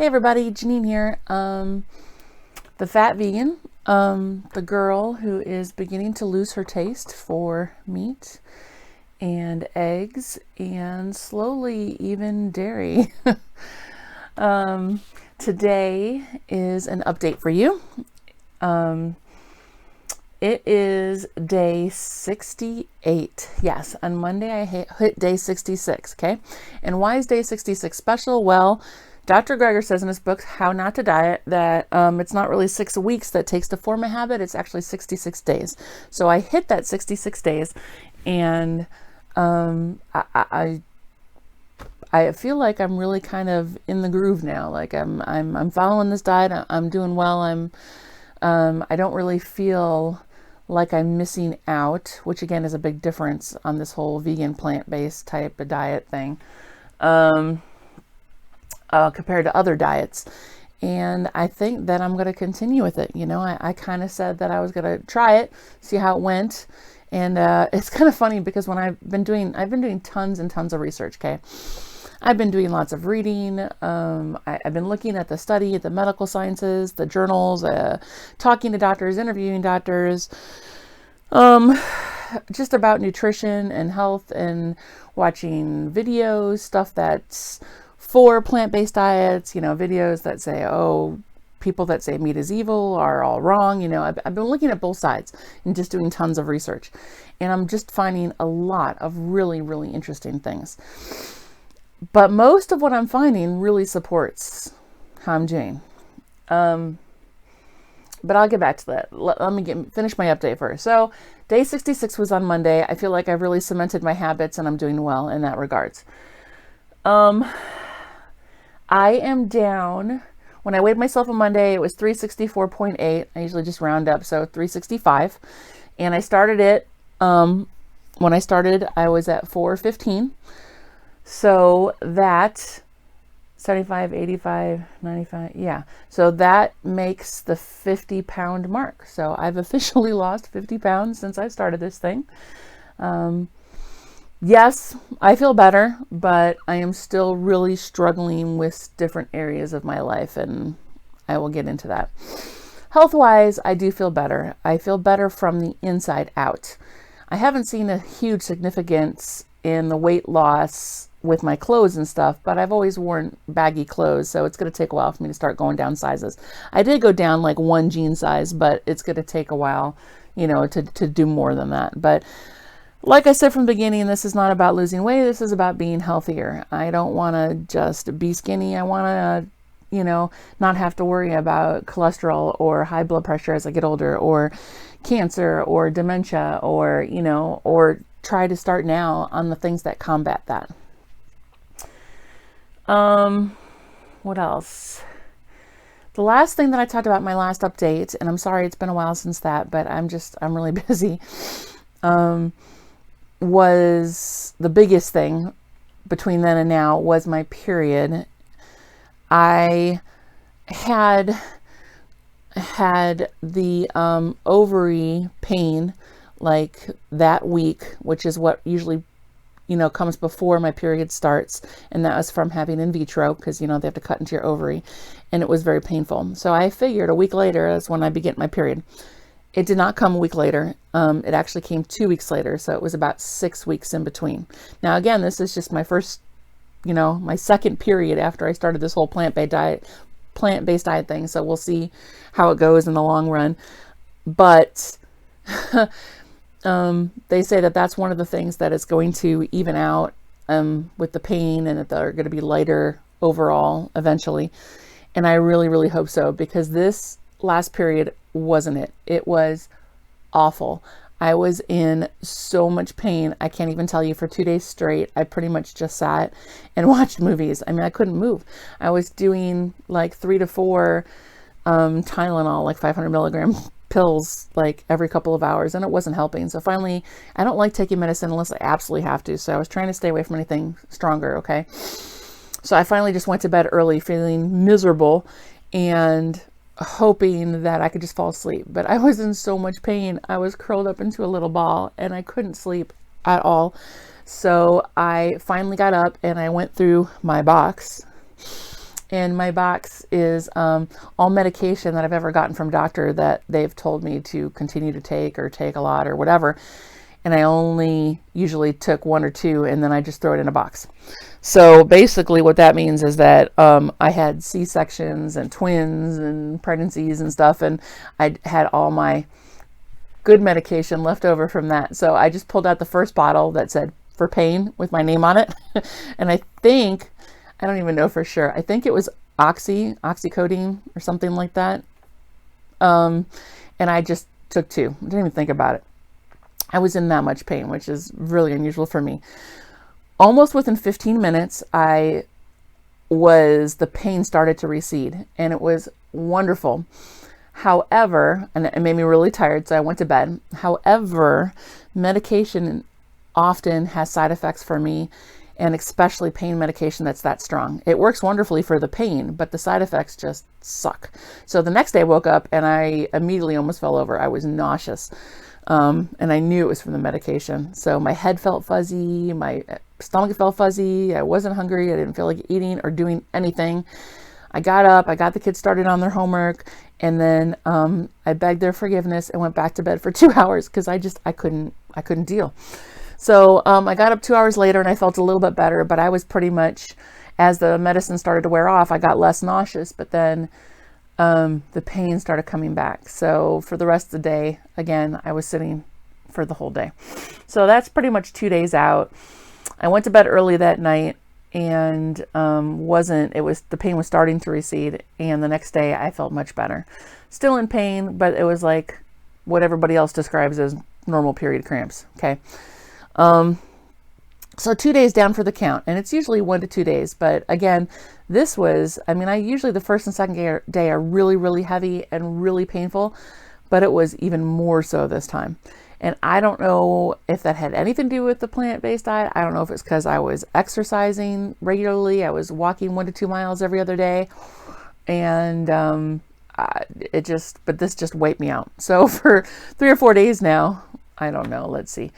Hey everybody, Janine here. The fat vegan, the girl who is beginning to lose her taste for meat and eggs and slowly even dairy. Today is an update for you. It is day 68. Yes, on Monday I hit day 66, okay? And why is day 66 special? Well, Dr. Greger says in his book, How Not to Diet, that it's not really 6 weeks that takes to form a habit, it's actually 66 days. So I hit that 66 days, and I feel like I'm really kind of in the groove now. Like I'm following this diet, I'm doing well, I don't really feel like I'm missing out, which again is a big difference on this whole vegan plant-based type of diet thing. Compared to other diets. And I think that I'm going to continue with it. You know, I kind of said that I was going to try it, see how it went. And it's kind of funny because when I've been doing tons and tons of research, okay? I've been doing lots of reading. I've been looking at the study, at the medical sciences, the journals, talking to doctors, interviewing doctors, just about nutrition and health, and watching videos, stuff that's for plant-based diets, you know, videos that say, oh, people that say meat is evil are all wrong. You know, I've been looking at both sides and just doing tons of research. And I'm just finding a lot of really, really interesting things. But most of what I'm finding really supports how I'm doing. But I'll get back to that. Let me finish my update first. So day 66 was on Monday. I feel like I've really cemented my habits and I'm doing well in that regards. I am down. When I weighed myself on Monday, it was 364.8. I usually just round up, so 365. And I started it, when I started, I was at 415. So that, 75, 85, 95, yeah. So that makes the 50-pound mark. So I've officially lost 50 pounds since I started this thing. Yes, I feel better, but I am still really struggling with different areas of my life, and I will get into that. Health-wise, I do feel better. I feel better from the inside out. I haven't seen a huge significance in the weight loss with my clothes and stuff, but I've always worn baggy clothes, so it's going to take a while for me to start going down sizes. I did go down like 1 jean size, but it's going to take a while, you know, to do more than that. But like I said from the beginning, this is not about losing weight. This is about being healthier. I don't want to just be skinny. I want to, you know, not have to worry about cholesterol or high blood pressure as I get older, or cancer or dementia, or, you know, or try to start now on the things that combat that. What else? The last thing that I talked about in my last update, and I'm sorry it's been a while since that, but I'm really busy, was the biggest thing between then and now was my period. I had the ovary pain like that week, which is what usually, you know, comes before my period starts. And that was from having in vitro, because, you know, they have to cut into your ovary, and it was very painful. So I figured a week later, that's when I began my period. It did not come a week later. It actually came 2 weeks later. So it was about 6 weeks in between. Now, again, this is just my first, you know, my second period after I started this whole plant-based diet thing. So we'll see how it goes in the long run. But they say that that's one of the things that is going to even out with the pain, and that they're going to be lighter overall eventually. And I really, really hope so, because this last period wasn't it. It was awful. I was in so much pain. I can't even tell you. For 2 days straight, I pretty much just sat and watched movies. I mean, I couldn't move. I was doing like 3 to 4 Tylenol, like 500 milligram pills, like every couple of hours, and it wasn't helping. So finally, I don't like taking medicine unless I absolutely have to. So I was trying to stay away from anything stronger. Okay. So I finally just went to bed early, feeling miserable and hoping that I could just fall asleep. But I was in so much pain. I was curled up into a little ball and I couldn't sleep at all. So I finally got up and I went through my box and my box is all medication that I've ever gotten from doctor that they've told me to continue to take or take a lot or whatever. And I only usually took 1 or 2, and then I just throw it in a box. So basically what that means is that I had C-sections and twins and pregnancies and stuff, and I had all my good medication left over from that. So I just pulled out the first bottle that said for pain with my name on it. And I don't even know for sure. I think it was oxycodone or something like that. And I just took 2. I didn't even think about it. I was in that much pain, which is really unusual for me. Almost within 15 minutes, the pain started to recede, and it was wonderful. However, and it made me really tired, so I went to bed. However, medication often has side effects for me, and especially pain medication that's that strong. It works wonderfully for the pain, but the side effects just suck. So the next day I woke up and I immediately almost fell over. I was nauseous. And I knew it was from the medication. So my head felt fuzzy, my stomach felt fuzzy, I wasn't hungry, I didn't feel like eating or doing anything. I got up, I got the kids started on their homework, and then I begged their forgiveness and went back to bed for 2 hours because I couldn't deal. So I got up 2 hours later and I felt a little bit better, but I was pretty much, as the medicine started to wear off, I got less nauseous, but then the pain started coming back. So for the rest of the day, again, I was sitting for the whole day. So that's pretty much 2 days out. I went to bed early that night and the pain was starting to recede. And the next day I felt much better. Still in pain, but it was like what everybody else describes as normal period cramps. Okay. So 2 days down for the count, and it's usually 1 to 2 days. But again, I usually the first and second day are really, really heavy and really painful, but it was even more so this time. And I don't know if that had anything to do with the plant-based diet. I don't know if it's because I was exercising regularly. I was walking 1 to 2 miles every other day. And, but this just wiped me out. So for 3 or 4 days now, I don't know, let's see.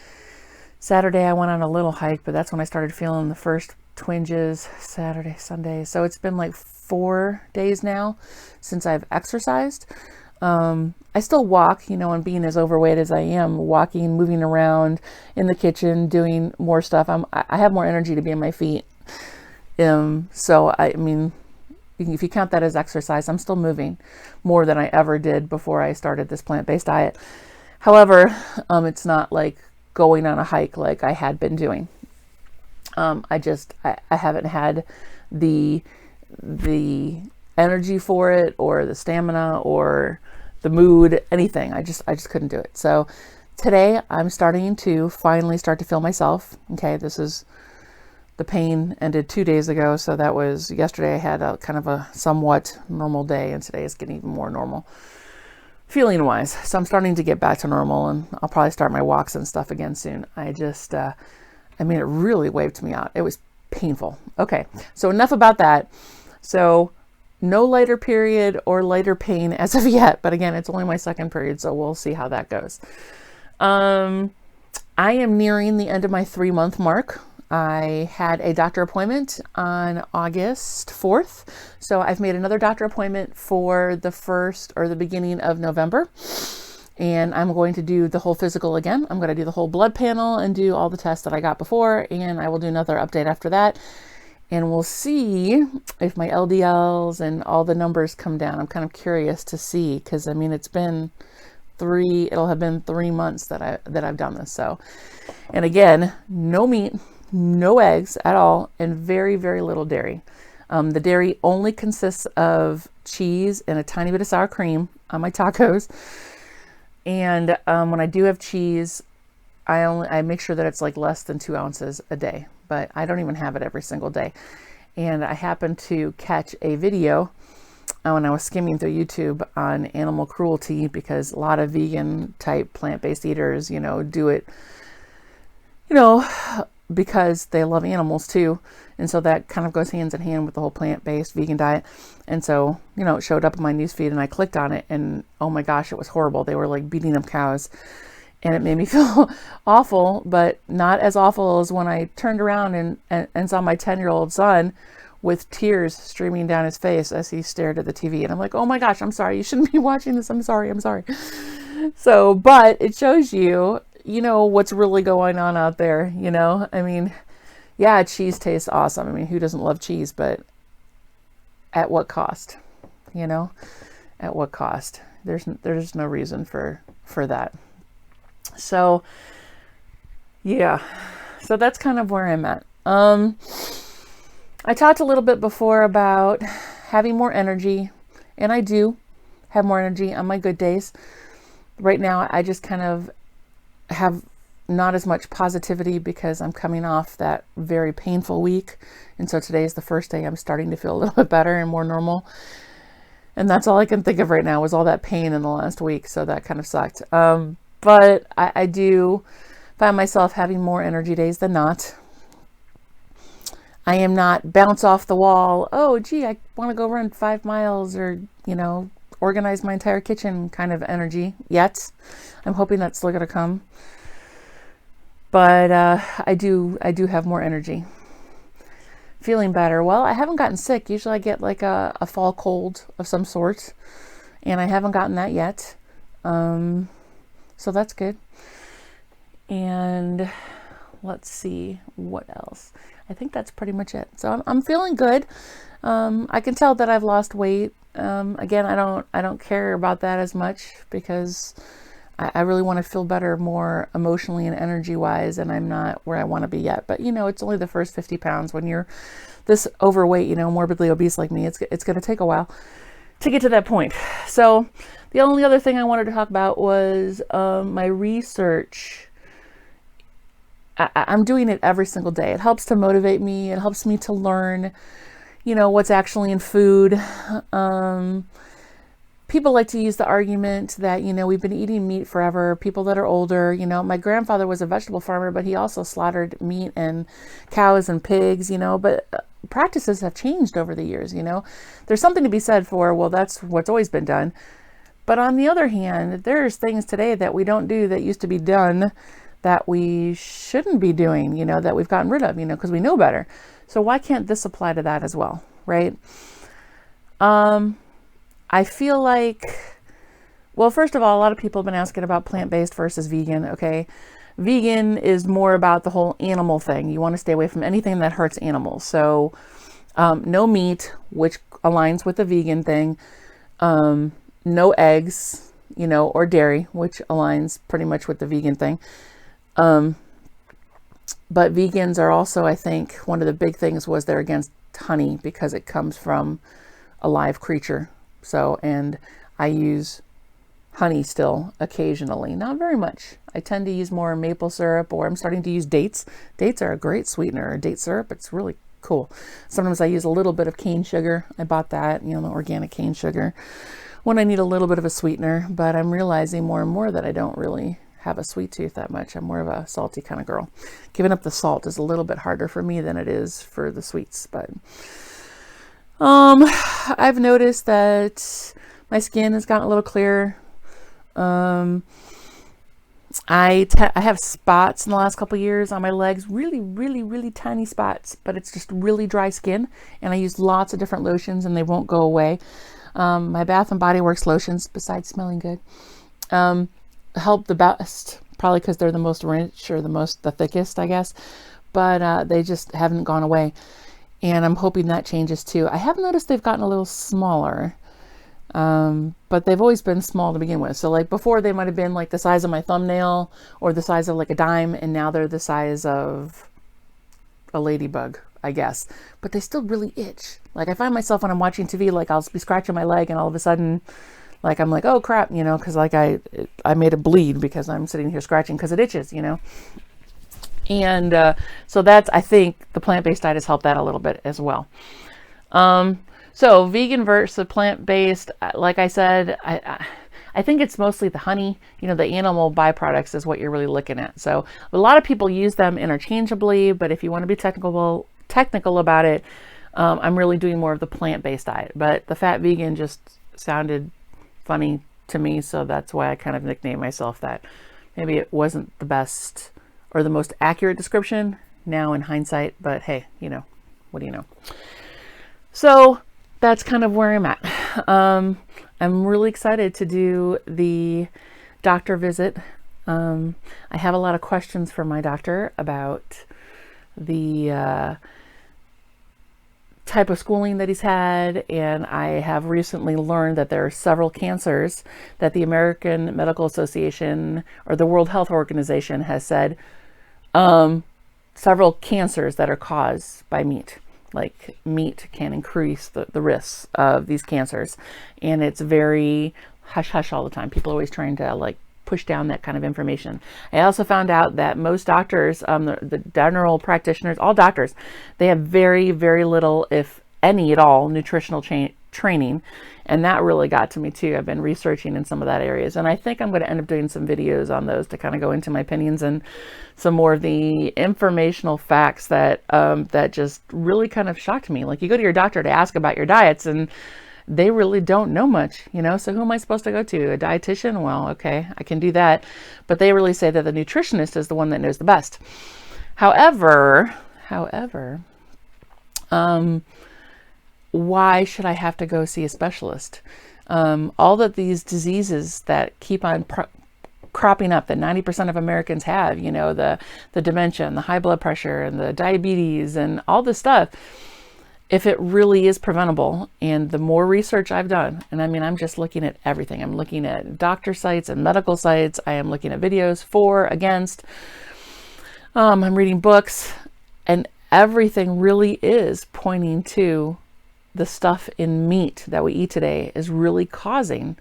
Saturday, I went on a little hike, but that's when I started feeling the first twinges. Saturday, Sunday. So it's been like 4 days now since I've exercised. I still walk, and being as overweight as I am, walking, moving around in the kitchen, doing more stuff. I have more energy to be on my feet. So if you count that as exercise, I'm still moving more than I ever did before I started this plant-based diet. However, it's not like going on a hike like I had been doing. I haven't had the energy for it, or the stamina, or the mood, anything. I just couldn't do it. So today I'm starting to finally start to feel myself. Okay. The pain ended 2 days ago. So that was yesterday. I had a kind of a somewhat normal day, and today is getting even more normal feeling wise. So I'm starting to get back to normal, and I'll probably start my walks and stuff again soon. It really wiped me out. It was painful. Okay. So enough about that. So no lighter period or lighter pain as of yet, but again, it's only my second period, so we'll see how that goes. I am nearing the end of my 3-month mark. I had a doctor appointment on August 4th. So I've made another doctor appointment for the 1st or the beginning of November. And I'm going to do the whole physical again. I'm going to do the whole blood panel and do all the tests that I got before. And I will do another update after that. And we'll see if my LDLs and all the numbers come down. I'm kind of curious to see, because it'll have been 3 months that I've done this. So, and again, no meat, no eggs at all, and very, very little dairy. The dairy only consists of cheese and a tiny bit of sour cream on my tacos. And when I do have cheese, I make sure that it's like less than 2 ounces a day, but I don't even have it every single day. And I happened to catch a video when I was skimming through YouTube on animal cruelty, because a lot of vegan type plant-based eaters, do it, because they love animals too. And so that kind of goes hands in hand with the whole plant-based vegan diet. And so, it showed up in my newsfeed, and I clicked on it, and oh my gosh, it was horrible. They were like beating up cows, and it made me feel awful, but not as awful as when I turned around and saw my 10-year-old son with tears streaming down his face as he stared at the TV. And I'm like, oh my gosh, I'm sorry. You shouldn't be watching this. I'm sorry. I'm sorry. So, but it shows you, you know, what's really going on out there, you know? I mean, yeah, cheese tastes awesome. I mean, who doesn't love cheese? But at what cost? You know, at what cost? There's no reason for that. So, yeah. So that's kind of where I'm at. I talked a little bit before about having more energy, and I do have more energy on my good days. Right now, I just kind of have not as much positivity because I'm coming off that very painful week. And so today is the first day I'm starting to feel a little bit better and more normal. And that's all I can think of right now was all that pain in the last week. So that kind of sucked. But I do find myself having more energy days than not. I am not bounce off the wall. Oh, gee, I want to go run 5 miles or, you know, organize my entire kitchen kind of energy yet. I'm hoping that's still going to come. But I do have more energy. Feeling better. Well, I haven't gotten sick. Usually I get like a fall cold of some sort, and I haven't gotten that yet. So that's good. And let's see what else. I think that's pretty much it. So I'm feeling good. I can tell that I've lost weight. Again, I don't care about that as much because I really want to feel better, more emotionally and energy wise, and I'm not where I want to be yet. But you know, it's only the first 50 pounds. When you're this overweight, you know, morbidly obese like me, it's going to take a while to get to that point. So the only other thing I wanted to talk about was my research. I'm doing it every single day. It helps to motivate me. It helps me to learn, you know, what's actually in food. People like to use the argument that, you know, we've been eating meat forever. People that are older, you know, my grandfather was a vegetable farmer, but he also slaughtered meat and cows and pigs, you know, but practices have changed over the years, you know. There's something to be said for, well, that's what's always been done. But on the other hand, there's things today that we don't do that used to be done that we shouldn't be doing, you know, that we've gotten rid of, you know, because we know better. So why can't this apply to that as well, right? I feel like, well, first of all, a lot of people have been asking about plant-based versus vegan, okay? Vegan is more about the whole animal thing. You want to stay away from anything that hurts animals. So no meat, which aligns with the vegan thing. No eggs, you know, or dairy, which aligns pretty much with the vegan thing. But vegans are also, I think, one of the big things was they're against honey because it comes from a live creature. So, and I use honey still occasionally, not very much. I tend to use more maple syrup, or I'm starting to use dates. Dates are a great sweetener, or date syrup. It's really cool. Sometimes I use a little bit of cane sugar. I bought that, you know, the organic cane sugar when I need a little bit of a sweetener, but I'm realizing more and more that I don't really have a sweet tooth that much. I'm more of a salty kind of girl. Giving up the salt is a little bit harder for me than it is for the sweets, but I've noticed that my skin has gotten a little clearer. I have spots in the last couple of years on my legs, really tiny spots, but it's just really dry skin, and I use lots of different lotions and they won't go away. My Bath and Body Works lotions, besides smelling good, help the best, probably because they're the most rich or the thickest, I guess, but they just haven't gone away. And I'm hoping that changes too. I have noticed they've gotten a little smaller, but they've always been small to begin with. So like before they might have been like the size of my thumbnail or the size of like a dime, and now they're the size of a ladybug, I guess. But they still really itch. Like I find myself when I'm watching TV, like I'll be scratching my leg and all of a sudden, like I'm like, oh crap, you know, because like I made it bleed because I'm sitting here scratching because it itches, you know. And so that's, I think the plant-based diet has helped that a little bit as well. So vegan versus plant-based, like I said, I think it's mostly the honey, you know, the animal byproducts is what you're really looking at. So a lot of people use them interchangeably, but if you want to be technical about it, I'm really doing more of the plant-based diet. But the fat vegan just sounded funny to me, so that's why I kind of nicknamed myself that. Maybe it wasn't the best or the most accurate description now in hindsight, but hey, you know, what do you know? So that's kind of where I'm at. I'm really excited to do the doctor visit. I have a lot of questions for my doctor about the type of schooling that he's had, and I have recently learned that there are several cancers that the American Medical Association or the World Health Organization has said, several cancers that are caused by meat. Like meat can increase the risks of these cancers, and it's very hush hush all the time. People are always trying to like push down that kind of information. I also found out that most doctors, the general practitioners, all doctors, they have very, very little, if any at all, nutritional training. And that really got to me too. I've been researching in some of that areas. And I think I'm going to end up doing some videos on those to kind of go into my opinions and some more of the informational facts that, that just really kind of shocked me. Like you go to your doctor to ask about your diets and they really don't know much, you know, so who am I supposed to go to? A dietitian? Well, okay, I can do that. But they really say that the nutritionist is the one that knows the best. However, why should I have to go see a specialist? All of these diseases that keep on cropping up that 90% of Americans have, you know, the dementia and the high blood pressure and the diabetes and all this stuff, if it really is preventable, and the more research I've done, and I mean, I'm just looking at everything. I'm looking at doctor sites and medical sites. I am looking at videos for, against. I'm reading books, and everything really is pointing to the stuff in meat that we eat today is really causing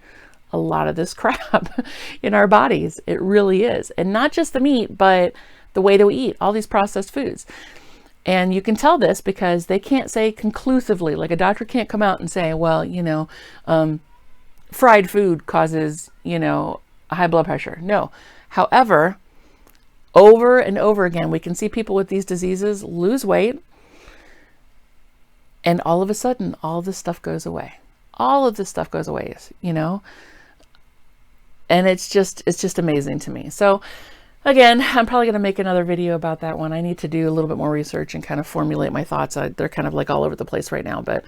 a lot of this crap in our bodies. It really is. And not just the meat, but the way that we eat, all these processed foods. And you can tell this because they can't say conclusively, like a doctor can't come out and say, well, you know, fried food causes, you know, high blood pressure. No. However, over and over again, we can see people with these diseases lose weight. And all of a sudden, all this stuff goes away. All of this stuff goes away, you know, and it's just amazing to me. So again, I'm probably going to make another video about that one. I need to do a little bit more research and kind of formulate my thoughts. They're kind of like all over the place right now, but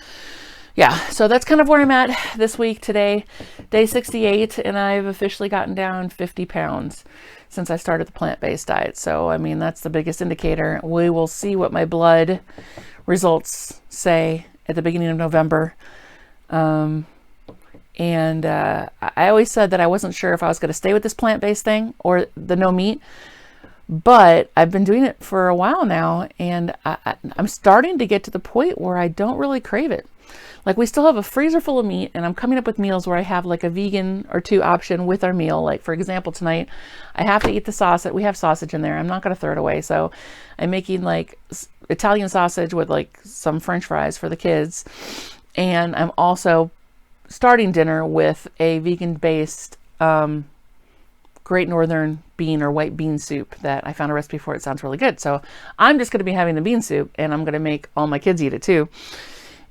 yeah, so that's kind of where I'm at this week today, day 68, and I've officially gotten down 50 pounds since I started the plant-based diet. So, I mean, that's the biggest indicator. We will see what my blood results say at the beginning of November. I always said that I wasn't sure if I was going to stay with this plant-based thing or the no meat, but I've been doing it for a while now, and I'm starting to get to the point where I don't really crave it. Like, we still have a freezer full of meat, and I'm coming up with meals where I have like a vegan or two option with our meal. Like, for example, tonight I have to eat the sausage. We have sausage in there. I'm not going to throw it away. So I'm making like Italian sausage with like some French fries for the kids. And I'm also starting dinner with a vegan-based Great Northern bean or white bean soup that I found a recipe for. It sounds really good. So I'm just going to be having the bean soup, and I'm going to make all my kids eat it too.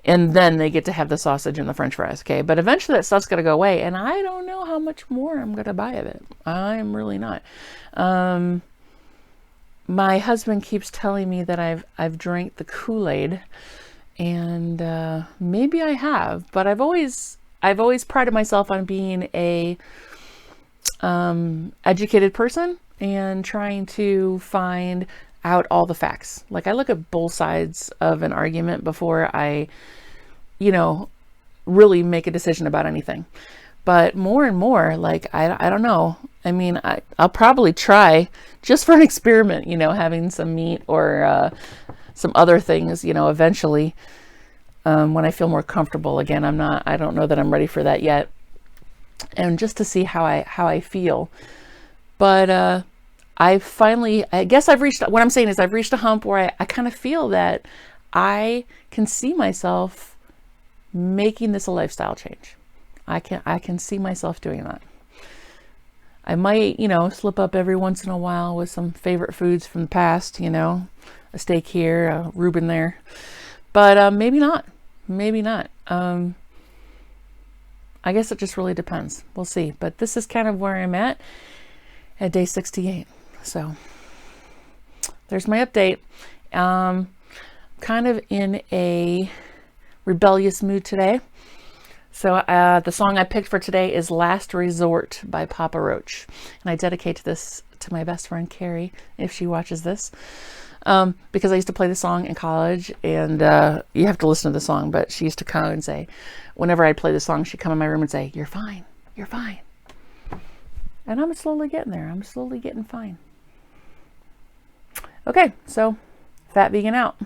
And then they get to have the sausage and the French fries. Okay. But eventually that stuff's going to go away, and I don't know how much more I'm going to buy of it. I'm really not. My husband keeps telling me that I've drank the Kool-Aid, and maybe I have, but I've always prided myself on being a educated person and trying to find out all the facts. Like, I look at both sides of an argument before I, you know, really make a decision about anything. But more and more, like, I don't know. I mean, I'll probably try just for an experiment, you know, having some meat or some other things, you know, eventually. When I feel more comfortable. Again, I don't know that I'm ready for that yet. And just to see how I feel. But I guess I've reached, what I'm saying is I've reached a hump where I kind of feel that I can see myself making this a lifestyle change. I can see myself doing that. I might, you know, slip up every once in a while with some favorite foods from the past, you know, a steak here, a Reuben there. But maybe not. Maybe not. I guess it just really depends. We'll see. But this is kind of where I'm at day 68. So there's my update. Kind of in a rebellious mood today. So the song I picked for today is Last Resort by Papa Roach. And I dedicate this to my best friend Carrie, if she watches this. Because I used to play the song in college, and you have to listen to the song, but she used to come and say, whenever I'd play the song, she'd come in my room and say, "You're fine, you're fine." And I'm slowly getting there. I'm slowly getting fine. Okay, so Fat Vegan out.